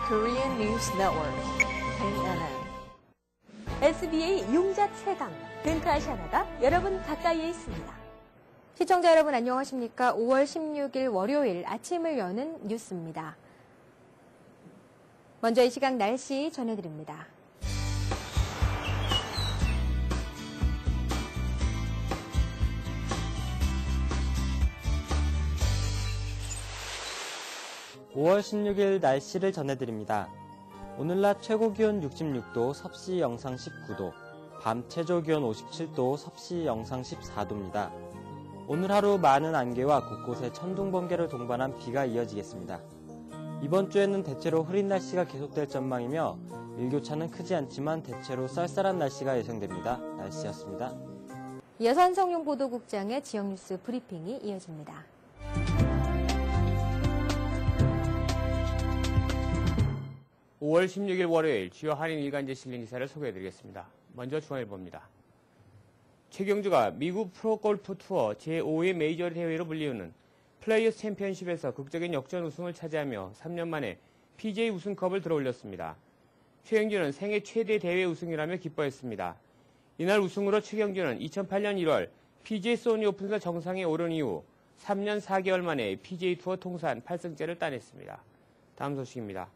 Korean News Network, KNN. SBA 용자 최강, 벤트아시아나가 여러분 가까이에 있습니다. 시청자 여러분 안녕하십니까? 5월 16일 월요일 아침을 여는 뉴스입니다. 먼저 이 시각 날씨 전해드립니다. (5월 16일) 날씨를 전해드립니다. 오늘 낮 최고기온 66도, 섭씨 영상 19도, 밤 최저기온 57도, 섭씨 영상 14도입니다. 오늘 하루 많은 안개와 곳곳에 천둥, 번개를 동반한 비가 이어지겠습니다. 이번 주에는 대체로 흐린 날씨가 계속될 전망이며 일교차는 크지 않지만 대체로 쌀쌀한 날씨가 예상됩니다. 날씨였습니다. 이어서 한성용 보도국장의 지역뉴스 브리핑이 이어집니다. (5월 16일) 월요일 주요 할인 일간지 실린 기사를 소개해드리겠습니다. 먼저 중앙일보입니다. 최경주가 미국 프로골프 투어 제5회 메이저 대회로 불리우는 플레이어스 챔피언십에서 극적인 역전 우승을 차지하며 3년 만에 PGA 우승컵을 들어올렸습니다. 최경주는 생애 최대 대회 우승이라며 기뻐했습니다. 이날 우승으로 최경주는 2008년 1월 PGA 소니 오픈에서 정상에 오른 이후 3년 4개월 만에 PGA 투어 통산 8승째를 따냈습니다. 다음 소식입니다.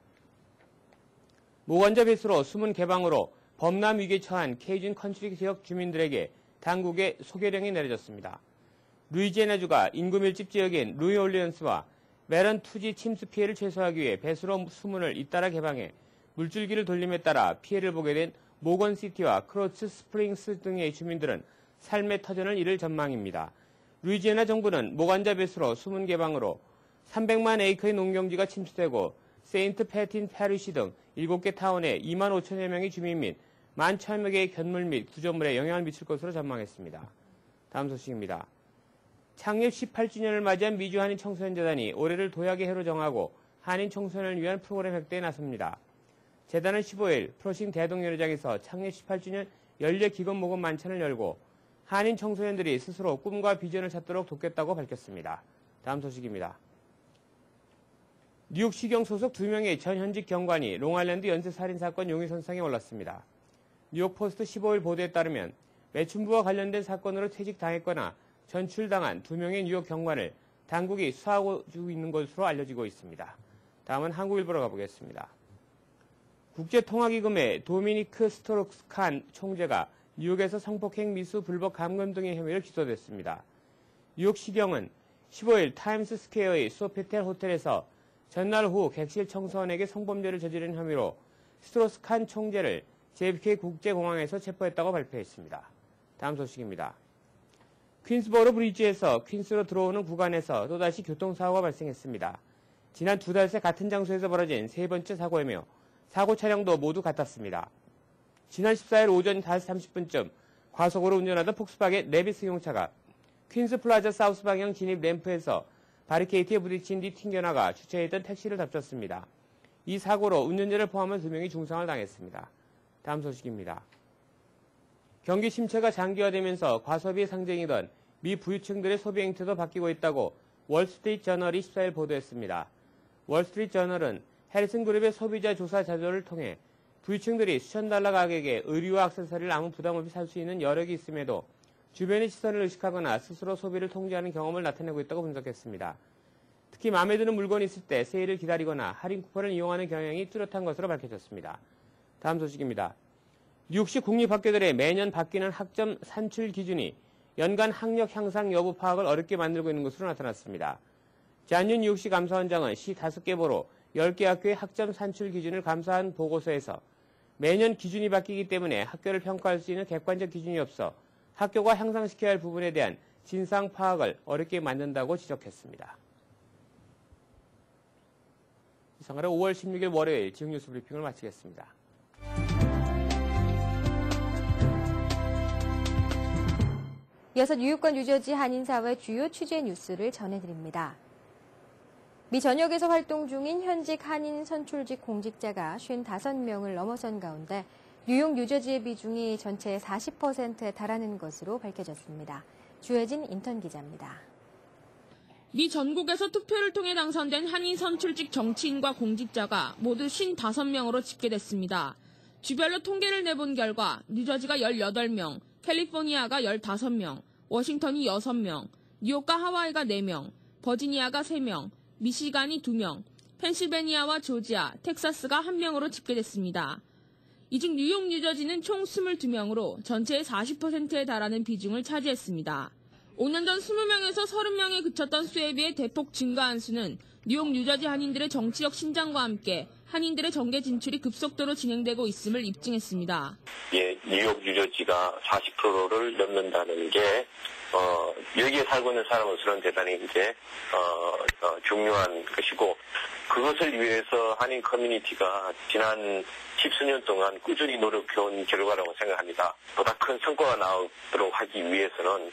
모관자 배수로 숨은 개방으로 범람 위기에 처한 케이준 컨트리 지역 주민들에게 당국의 소개령이 내려졌습니다. 루이지애나주가 인구 밀집 지역인 루이올리언스와 메런 투지 침수 피해를 최소화하기 위해 배수로 수문을 잇따라 개방해 물줄기를 돌림에 따라 피해를 보게 된 모건시티와 크로츠 스프링스 등의 주민들은 삶의 터전을 잃을 전망입니다. 루이지애나 정부는 모관자 배수로 수문 개방으로 300만 에이커의 농경지가 침수되고 세인트 패틴 페리시 등 7개 타운에 2만 5천여 명의 주민 및 11,000여 개의 견물 및 구조물에 영향을 미칠 것으로 전망했습니다. 다음 소식입니다. 창립 18주년을 맞이한 미주 한인 청소년재단이 올해를 도약의 해로 정하고 한인 청소년을 위한 프로그램 획득에 나섭니다. 재단은 15일 프로싱 대동연회장에서 창립 18주년 연례 기금 모금 만찬을 열고 한인 청소년들이 스스로 꿈과 비전을 찾도록 돕겠다고 밝혔습니다. 다음 소식입니다. 뉴욕시경 소속 2명의 전 현직 경관이 롱아일랜드 연쇄살인사건 용의선상에 올랐습니다. 뉴욕포스트 15일 보도에 따르면 매춘부와 관련된 사건으로 퇴직당했거나 전출당한 2명의 뉴욕 경관을 당국이 수사하고 있는 것으로 알려지고 있습니다. 다음은 한국일보로 가보겠습니다. 국제통화기금의 도미니크 스토록스칸 총재가 뉴욕에서 성폭행 미수 불법 감금 등의 혐의로 기소됐습니다. 뉴욕시경은 15일 타임스 스퀘어의 소피텔 호텔에서 전날 후 객실 청소원에게 성범죄를 저지른 혐의로 스트로스칸 총재를 JFK 국제공항에서 체포했다고 발표했습니다. 다음 소식입니다. 퀸스버로 브리지에서 퀸스로 들어오는 구간에서 또다시 교통사고가 발생했습니다. 지난 2달 새 같은 장소에서 벌어진 세 번째 사고이며 사고 차량도 모두 같았습니다. 지난 14일 오전 5시 30분쯤 과속으로 운전하던 폭스바겐 레비스 용차가 퀸스 플라자 사우스 방향 진입 램프에서 바리케이트에 부딪힌 뒤 튕겨나가 주차해있던 택시를 덮쳤습니다. 이 사고로 운전자를 포함한 2명이 중상을 당했습니다. 다음 소식입니다. 경기 침체가 장기화되면서 과소비의 상징이던 미 부유층들의 소비 행태도 바뀌고 있다고 월스트리트 저널이 14일 보도했습니다. 월스트리트 저널은 해리슨 그룹의 소비자 조사 자료를 통해 부유층들이 수천 달러 가격의 의류와 액세서리를 아무 부담 없이 살 수 있는 여력이 있음에도 주변의 시선을 의식하거나 스스로 소비를 통제하는 경험을 나타내고 있다고 분석했습니다. 특히 마음에 드는 물건이 있을 때 세일을 기다리거나 할인 쿠폰을 이용하는 경향이 뚜렷한 것으로 밝혀졌습니다. 다음 소식입니다. 뉴욕시 공립학교들의 매년 바뀌는 학점 산출 기준이 연간 학력 향상 여부 파악을 어렵게 만들고 있는 것으로 나타났습니다. 잔윤 뉴욕시 감사원장은 시 5개보로 10개 학교의 학점 산출 기준을 감사한 보고서에서 매년 기준이 바뀌기 때문에 학교를 평가할 수 있는 객관적 기준이 없어 학교가 향상시켜야 할 부분에 대한 진상 파악을 어렵게 만든다고 지적했습니다. 이상으로 5월 16일 월요일 지역뉴스 브리핑을 마치겠습니다. 이어서 뉴욕과 뉴저지 한인사회 주요 취재 뉴스를 전해드립니다. 미 전역에서 활동 중인 현직 한인 선출직 공직자가 55명을 넘어선 가운데 뉴욕, 뉴저지의 비중이 전체의 40%에 달하는 것으로 밝혀졌습니다. 주혜진 인턴 기자입니다. 미 전국에서 투표를 통해 당선된 한인 선출직 정치인과 공직자가 모두 55명으로 집계됐습니다. 주별로 통계를 내본 결과 뉴저지가 18명, 캘리포니아가 15명, 워싱턴이 6명, 뉴욕과 하와이가 4명, 버지니아가 3명, 미시간이 2명, 펜실베니아와 조지아, 텍사스가 1명으로 집계됐습니다. 이 중 뉴욕, 뉴저지는 총 22명으로 전체의 40%에 달하는 비중을 차지했습니다. 5년 전 20명에서 30명에 그쳤던 수에 비해 대폭 증가한 수는 뉴욕, 뉴저지 한인들의 정치적 신장과 함께 한인들의 정계 진출이 급속도로 진행되고 있음을 입증했습니다. 예, 뉴욕, 뉴저지가 40%를 넘는다는 게 여기에 살고 있는 사람으로서는 대단히 이제 중요한 것이고, 그것을 위해서 한인 커뮤니티가 지난 10수년 동안 꾸준히 노력해온 결과라고 생각합니다. 보다 큰 성과가 나오도록 하기 위해서는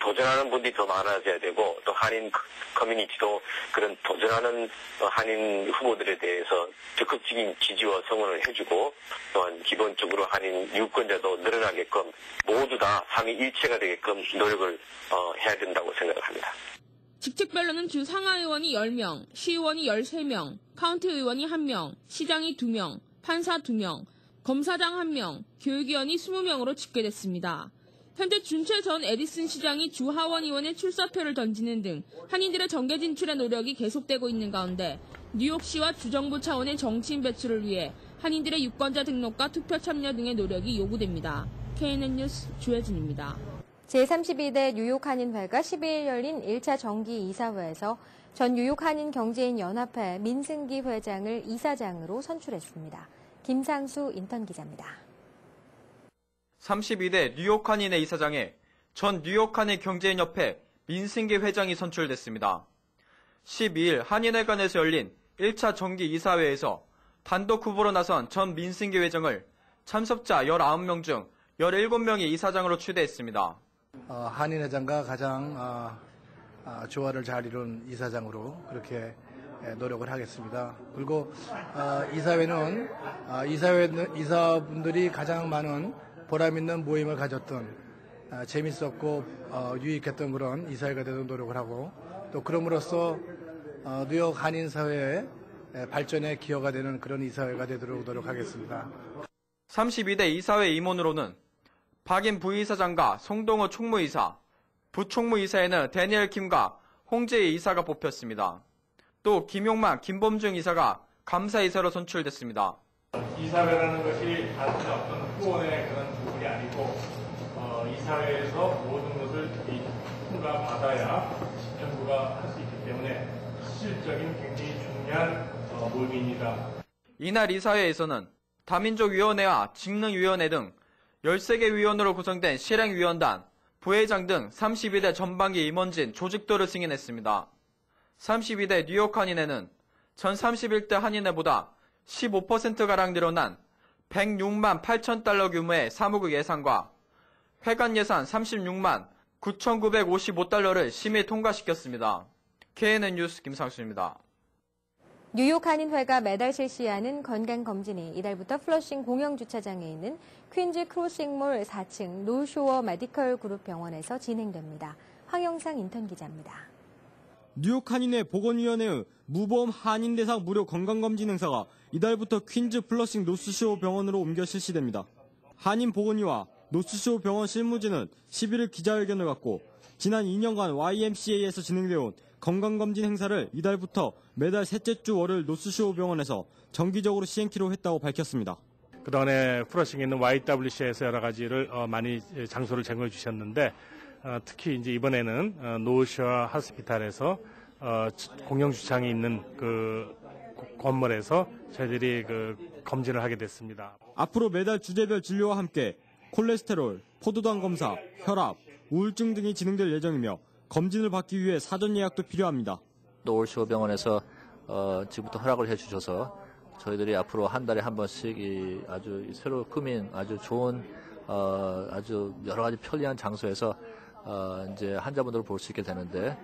도전하는 분들이 더 많아져야 되고, 또 한인 커뮤니티도 그런 도전하는 한인 후보들에 대해서 적극적인 지지와 성원을 해주고, 또한 기본적으로 한인 유권자도 늘어나게끔 모두 다 삼위일체가 되게끔 노력을 해야 된다고 생각을 합니다. 직책별로는 주 상하의원이 10명, 시의원이 13명, 카운티 의원이 1명, 시장이 2명, 판사 2명, 검사장 1명, 교육위원이 20명으로 집계됐습니다. 현재 준채 전 에디슨 시장이 주 하원 의원의 출사표를 던지는 등 한인들의 정계 진출의 노력이 계속되고 있는 가운데 뉴욕시와 주정부 차원의 정치인 배출을 위해 한인들의 유권자 등록과 투표 참여 등의 노력이 요구됩니다. KNN 뉴스 주혜진입니다. 제32대 뉴욕 한인회가 12일 열린 1차 정기 이사회에서 전 뉴욕 한인 경제인 연합회 민승기 회장을 이사장으로 선출했습니다. 김상수 인턴 기자입니다. 32대 뉴욕 한인회 이사장에 전 뉴욕 한인 경제인협회 민승기 회장이 선출됐습니다. 12일 한인회관에서 열린 1차 정기 이사회에서 단독 후보로 나선 전 민승기 회장을 참석자 19명 중 17명이 이사장으로 추대했습니다. 한인회장과 가장 조화를 잘 이룬 이사장으로 그렇게 노력을 하겠습니다. 그리고 이사회는 이사분들이 가장 많은 보람 있는 모임을 가졌던 재밌었고 유익했던 그런 이사회가 되도록 노력을 하고, 또 그럼으로써 뉴욕 한인사회의 발전에 기여가 되는 그런 이사회가 되도록 노력하겠습니다. 32대 이사회 임원으로는 박인 부이사장과 송동호 총무이사, 부총무이사에는 데니엘 킴과 홍재희 이사가 뽑혔습니다. 또 김용만, 김범중 이사가 감사이사로 선출됐습니다. 이사회라는 것이 단순히 어떤 후원의 그런 부분이 아니고 이사회에서 모든 것을 통과받아야 정부가 할 수 있기 때문에 실질적인 굉장히 중요한 모임입니다. 이날 이사회에서는 다민족위원회와 직능위원회 등 13개 위원으로 구성된 실행위원단, 부회장 등 32대 전반기 임원진 조직도를 승인했습니다. 32대 뉴욕 한인회는 전 31대 한인회보다 15%가량 늘어난 106만 8천 달러 규모의 사무국 예산과 회관 예산 36만 9,955달러를 심의 통과시켰습니다. KNN 뉴스 김상수입니다. 뉴욕 한인회가 매달 실시하는 건강검진이 이달부터 플러싱 공영주차장에 있는 퀸즈 크로싱몰 4층 노쇼어 메디컬 그룹 병원에서 진행됩니다. 황영상 인턴 기자입니다. 뉴욕 한인회 보건위원회의 무보험 한인 대상 무료 건강검진 행사가 이달부터 퀸즈 플러싱 노스쇼어 병원으로 옮겨 실시됩니다. 한인 보건위와 노스쇼어 병원 실무진은 11일 기자회견을 갖고 지난 2년간 YMCA에서 진행되어온 건강검진 행사를 이달부터 매달 셋째 주 월요일 노스쇼어 병원에서 정기적으로 시행키로 했다고 밝혔습니다. 그동안에 플러싱에 있는 YWCA에서 여러 가지를 많이 장소를 제공해 주셨는데, 특히 이제 이번에는 노쇼어 하스피탈에서 공영 주차장이 있는 그 건물에서 저희들이 그 검진을 하게 됐습니다. 앞으로 매달 주제별 진료와 함께 콜레스테롤, 포도당 검사, 혈압, 우울증 등이 진행될 예정이며 검진을 받기 위해 사전 예약도 필요합니다. 노쇼어 병원에서 지금부터 허락을 해주셔서 저희들이 앞으로 한 달에 한 번씩 아주 새로 꾸민 아주 좋은 아주 여러 가지 편리한 장소에서 이제 환자분들을 볼 수 있게 되는데,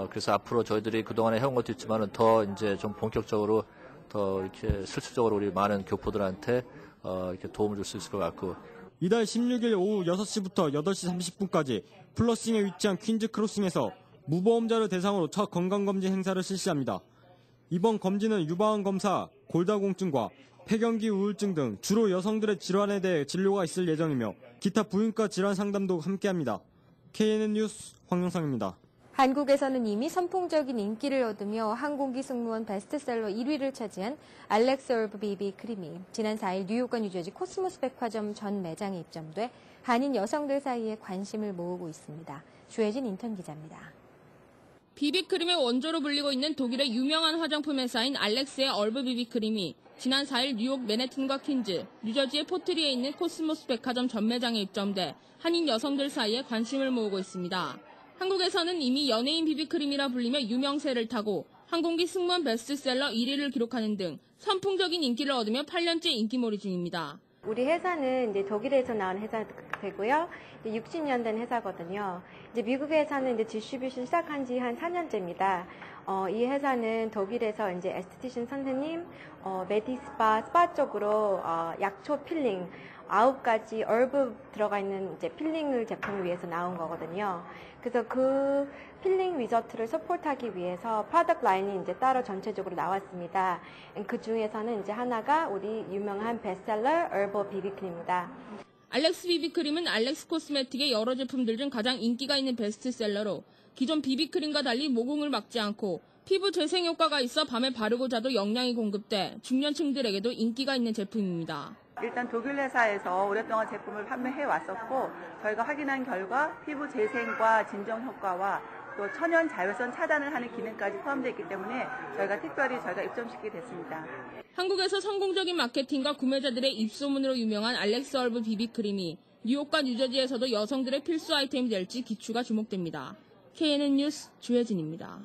그래서 앞으로 저희들이 그동안에 해온 것도 있지만은 더 이제 좀 본격적으로 더 이렇게 실질적으로 우리 많은 교포들한테 이렇게 도움을 줄 수 있을 것 같고. 이달 16일 오후 6시부터 8시 30분까지 플러싱에 위치한 퀸즈 크로싱에서 무보험자를 대상으로 첫 건강검진 행사를 실시합니다. 이번 검진은 유방암 검사, 골다공증과 폐경기 우울증 등 주로 여성들의 질환에 대해 진료가 있을 예정이며 기타 부인과 질환 상담도 함께합니다. KNN 뉴스 황영상입니다. 한국에서는 이미 선풍적인 인기를 얻으며 항공기 승무원 베스트셀러 1위를 차지한 알렉스 얼브 비비 크림이 지난 4일 뉴욕과 뉴저지 코스모스 백화점 전 매장에 입점돼 한인 여성들 사이에 관심을 모으고 있습니다. 주혜진 인턴 기자입니다. 비비크림의 원조로 불리고 있는 독일의 유명한 화장품 회사인 알렉스의 얼브 비비크림이 지난 4일 뉴욕 맨해튼과 퀸즈, 뉴저지의 포트리에 있는 코스모스 백화점 전 매장에 입점돼 한인 여성들 사이에 관심을 모으고 있습니다. 한국에서는 이미 연예인 비비크림이라 불리며 유명세를 타고 항공기 승무원 베스트셀러 1위를 기록하는 등 선풍적인 인기를 얻으며 8년째 인기몰이 중입니다. 우리 회사는 이제 독일에서 나온 회사 되고요. 60년 된 회사거든요. 이제 미국에서는 이제 디스트리뷰션 시작한 지 한 4년째입니다. 이 회사는 독일에서 이제 에스테티션 선생님, 스파 쪽으로 약초 필링 9가지 얼브 들어가 있는 이제 필링을 제품을 위해서 나온 거거든요. 그래서 그 필링 위저트를 서포트하기 위해서 프로덕트 라인이 이제 따로 전체적으로 나왔습니다. 그 중에서는 이제 하나가 우리 유명한 베스트셀러 얼브 비비크림입니다. 알렉스 비비크림은 알렉스 코스메틱의 여러 제품들 중 가장 인기가 있는 베스트셀러로 기존 비비크림과 달리 모공을 막지 않고 피부 재생 효과가 있어 밤에 바르고 자도 영양이 공급돼 중년층들에게도 인기가 있는 제품입니다. 일단 독일 회사에서 오랫동안 제품을 판매해 왔었고 저희가 확인한 결과 피부 재생과 진정 효과와 또 천연 자외선 차단을 하는 기능까지 포함되어 있기 때문에 저희가 입점시키게 됐습니다. 한국에서 성공적인 마케팅과 구매자들의 입소문으로 유명한 알렉스 얼브 비비크림이 뉴욕과 뉴저지에서도 여성들의 필수 아이템이 될지 기추가 주목됩니다. KNN 뉴스 주혜진입니다.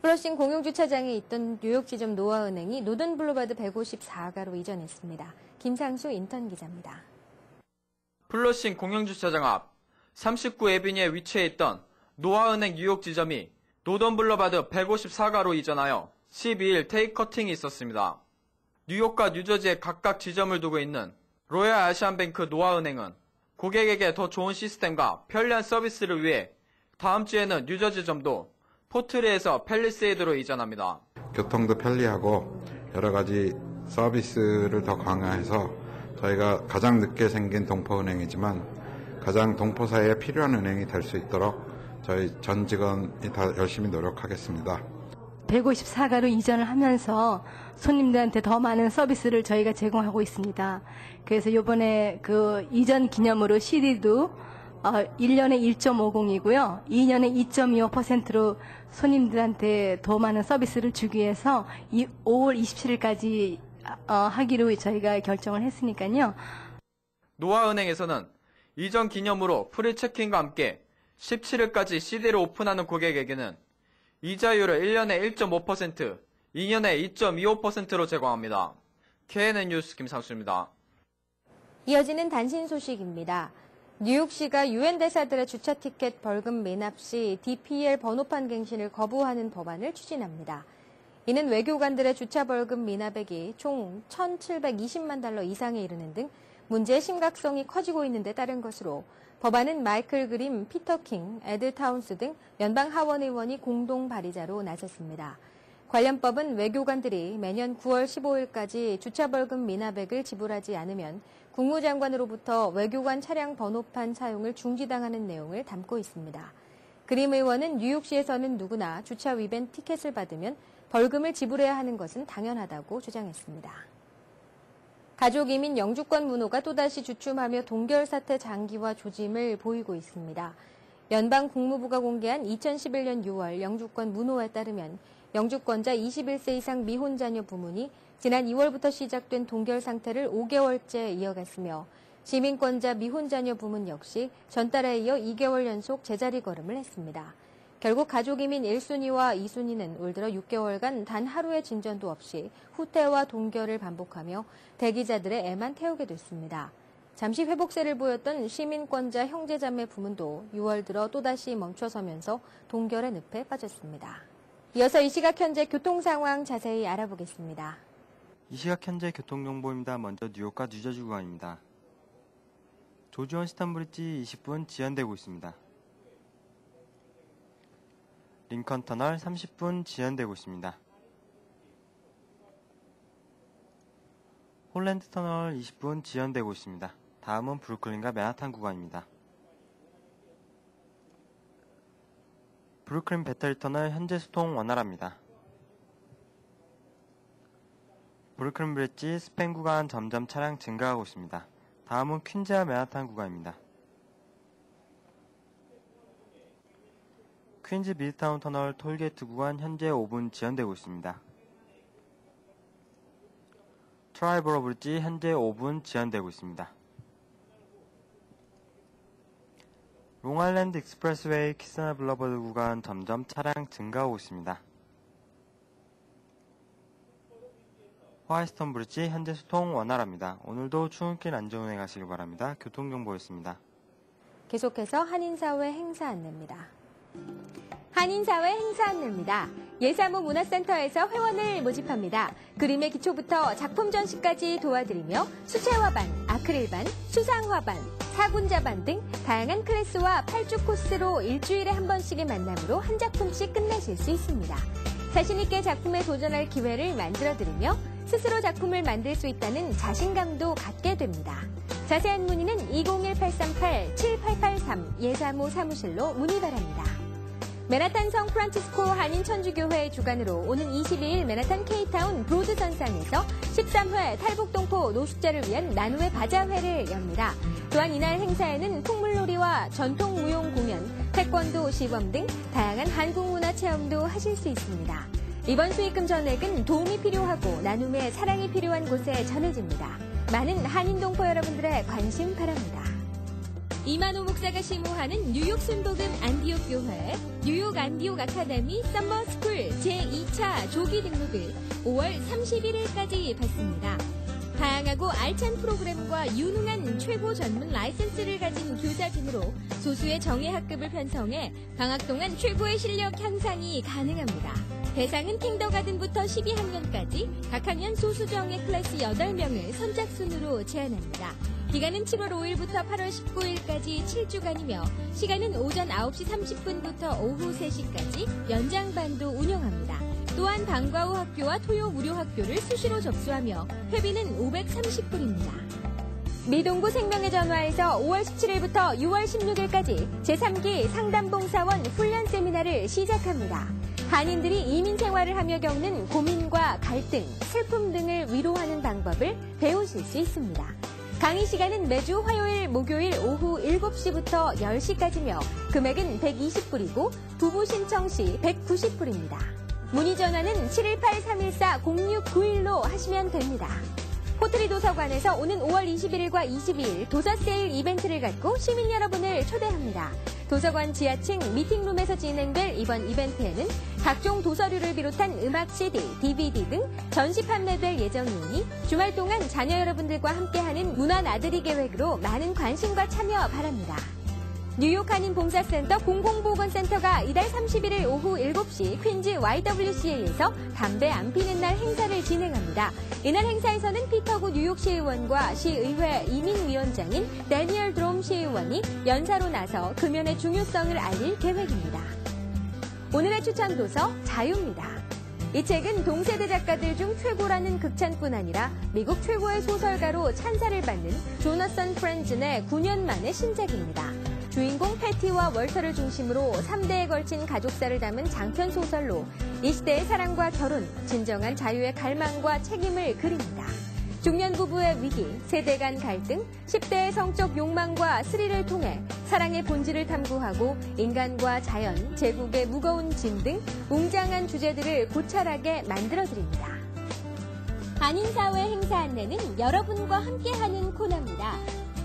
플러싱 공용주차장에 있던 뉴욕 지점 노아은행이 노던 블루바드 154가로 이전했습니다. 김상수 인턴 기자입니다. 플러싱 공영주차장 앞 39에비니에 위치해 있던 노아은행 뉴욕 지점이 노던 블루바드 154가로 이전하여 12일 테이크 커팅이 있었습니다. 뉴욕과 뉴저지에 각각 지점을 두고 있는 로얄 아시안뱅크 노아은행은 고객에게 더 좋은 시스템과 편리한 서비스를 위해 다음 주에는 뉴저지점도 포트리에서 팰리세이드로 이전합니다. 교통도 편리하고 여러 가지 서비스를 더 강화해서 저희가 가장 늦게 생긴 동포은행이지만 가장 동포사회에 필요한 은행이 될 수 있도록 저희 전 직원이 다 열심히 노력하겠습니다. 154가로 이전을 하면서 손님들한테 더 많은 서비스를 저희가 제공하고 있습니다. 그래서 이번에 그 이전 기념으로 CD도 1년에 1.50이고요. 2년에 2.25%로 손님들한테 더 많은 서비스를 주기 위해서 5월 27일까지 하기로 저희가 결정을 했으니까요. 노아은행에서는 이전 기념으로 프리 체킹과 함께 17일까지 CD를 오픈하는 고객에게는 이자율을 1년에 1.5%, 2년에 2.25%로 제공합니다. KNN 뉴스 김상수입니다. 이어지는 단신 소식입니다. 뉴욕시가 유엔 대사들의 주차 티켓 벌금 미납 시 DPL 번호판 갱신을 거부하는 법안을 추진합니다. 이는 외교관들의 주차 벌금 미납액이 총 1,720만 달러 이상에 이르는 등 문제의 심각성이 커지고 있는 데 따른 것으로 법안은 마이클 그림, 피터 킹, 에드 타운스 등 연방 하원 의원이 공동 발의자로 나섰습니다. 관련 법은 외교관들이 매년 9월 15일까지 주차 벌금 미납액을 지불하지 않으면 국무장관으로부터 외교관 차량 번호판 사용을 중지당하는 내용을 담고 있습니다. 그림 의원은 뉴욕시에서는 누구나 주차 위반 티켓을 받으면 벌금을 지불해야 하는 것은 당연하다고 주장했습니다. 가족 이민 영주권 문호가 또다시 주춤하며 동결 사태 장기화 조짐을 보이고 있습니다. 연방 국무부가 공개한 2011년 6월 영주권 문호에 따르면 영주권자 21세 이상 미혼 자녀 부문이 지난 2월부터 시작된 동결 상태를 5개월째 이어갔으며 시민권자 미혼 자녀 부문 역시 전달에 이어 2개월 연속 제자리 걸음을 했습니다. 결국 가족이민 1순위와 2순위는 올 들어 6개월간 단 하루의 진전도 없이 후퇴와 동결을 반복하며 대기자들의 애만 태우게 됐습니다. 잠시 회복세를 보였던 시민권자 형제자매 부문도 6월 들어 또다시 멈춰서면서 동결의 늪에 빠졌습니다. 이어서 이 시각 현재 교통 상황 자세히 알아보겠습니다. 이 시각 현재 교통정보입니다. 먼저 뉴욕과 뉴저지 구간입니다. 조지원 스탄브리지 20분 지연되고 있습니다. 링컨 터널 30분 지연되고 있습니다. 홀랜드 터널 20분 지연되고 있습니다. 다음은 브루클린과 맨하탄 구간입니다. 브루클린 배터리 터널 현재 소통 원활합니다. 브루클린 브릿지 스팬 구간 점점 차량 증가하고 있습니다. 다음은 퀸즈와 맨하탄 구간입니다. 퀸즈 미드타운 터널 톨게이트 구간 현재 5분 지연되고 있습니다. 트라이버러 브릿지 현재 5분 지연되고 있습니다. 롱아일랜드 익스프레스웨이 키스나 블러버드 구간 점점 차량 증가하고 있습니다. 화이스턴 브릿지 현재 소통 원활합니다. 오늘도 출근길 안전운행 하시길 바랍니다. 교통정보였습니다. 계속해서 한인사회 행사 안내입니다. 한인사회 행사 안내입니다. 예사무 문화센터에서 회원을 모집합니다. 그림의 기초부터 작품 전시까지 도와드리며 수채화반, 아크릴반, 수상화반, 사군자반 등 다양한 클래스와 8주 코스로 일주일에 한 번씩의 만남으로 한 작품씩 끝내실 수 있습니다. 자신있게 작품에 도전할 기회를 만들어드리며 스스로 작품을 만들 수 있다는 자신감도 갖게 됩니다. 자세한 문의는 201-838-7883 예사무 사무실로 문의 바랍니다. 맨하탄 성 프란치스코 한인 천주교회 주관으로 오는 22일 맨하탄 K타운 브로드선상에서 13회 탈북동포 노숙자를 위한 나눔의 바자회를 엽니다. 또한 이날 행사에는 풍물놀이와 전통무용 공연, 태권도 시범 등 다양한 한국 문화 체험도 하실 수 있습니다. 이번 수익금 전액은 도움이 필요하고 나눔의 사랑이 필요한 곳에 전해집니다. 많은 한인 동포 여러분들의 관심 바랍니다. 이만호 목사가 심호하는 뉴욕 순복음 안디옥 교회 뉴욕 안디옥 아카데미 썸머 스쿨 제2차 조기 등록을 5월 31일까지 받습니다. 다양하고 알찬 프로그램과 유능한 최고 전문 라이센스를 가진 교사진으로 소수의 정예 학급을 편성해 방학 동안 최고의 실력 향상이 가능합니다. 대상은 kindergarten부터 12학년까지 각 학년 소수정예 클래스 8명을 선착순으로 제한합니다. 기간은 7월 5일부터 8월 19일까지 7주간이며 시간은 오전 9시 30분부터 오후 3시까지 연장반도 운영합니다. 또한 방과 후 학교와 토요 무료 학교를 수시로 접수하며 회비는 530불입니다. 미동구 생명의 전화에서 5월 17일부터 6월 16일까지 제3기 상담봉사원 훈련 세미나를 시작합니다. 한인들이 이민 생활을 하며 겪는 고민과 갈등, 슬픔 등을 위로하는 방법을 배우실 수 있습니다. 강의 시간은 매주 화요일, 목요일 오후 7시부터 10시까지며 금액은 120불이고 부부 신청 시 190불입니다. 문의 전화는 718-314-0691로 하시면 됩니다. 호트리 도서관에서 오는 5월 21일과 22일 도서 세일 이벤트를 갖고 시민 여러분을 초대합니다. 도서관 지하층 미팅룸에서 진행될 이번 이벤트에는 각종 도서류를 비롯한 음악 CD, DVD 등 전시 판매될 예정이니 주말 동안 자녀 여러분들과 함께하는 문화 나들이 계획으로 많은 관심과 참여 바랍니다. 뉴욕 한인 봉사센터 공공보건센터가 이달 31일 오후 7시 퀸즈 YWCA에서 담배 안 피는 날 행사를 진행합니다. 이날 행사에서는 피터구 뉴욕시의원과 시의회 이민위원장인 데니얼 드롬 시의원이 연사로 나서 금연의 중요성을 알릴 계획입니다. 오늘의 추천 도서 자유입니다. 이 책은 동세대 작가들 중 최고라는 극찬뿐 아니라 미국 최고의 소설가로 찬사를 받는 조너선 프렌즌의 9년 만의 신작입니다. 주인공 패티와 월터를 중심으로 3대에 걸친 가족사를 담은 장편 소설로 이 시대의 사랑과 결혼, 진정한 자유의 갈망과 책임을 그립니다. 중년 부부의 위기, 세대 간 갈등, 10대의 성적 욕망과 스릴을 통해 사랑의 본질을 탐구하고 인간과 자연, 제국의 무거운 짐 등 웅장한 주제들을 고찰하게 만들어드립니다. 한인사회 행사 안내는 여러분과 함께하는 코너입니다.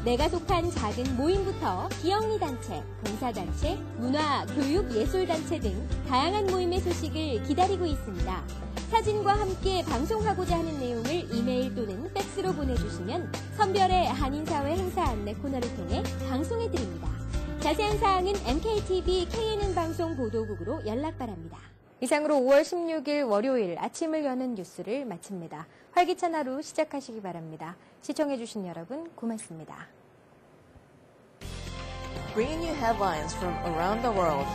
내가 속한 작은 모임부터 기영리단체, 봉사단체, 문화, 교육, 예술단체 등 다양한 모임의 소식을 기다리고 있습니다. 사진과 함께 방송하고자 하는 내용을 이메일 또는 팩스로 보내주시면 선별의 한인사회 행사 안내 코너를 통해 방송해드립니다. 자세한 사항은 MKTV KNN 방송 보도국으로 연락 바랍니다. 이상으로 5월 16일 월요일 아침을 여는 뉴스를 마칩니다. 활기찬 하루 시작하시기 바랍니다. 시청해주신 여러분 고맙습니다. Bringing you headlines from around the world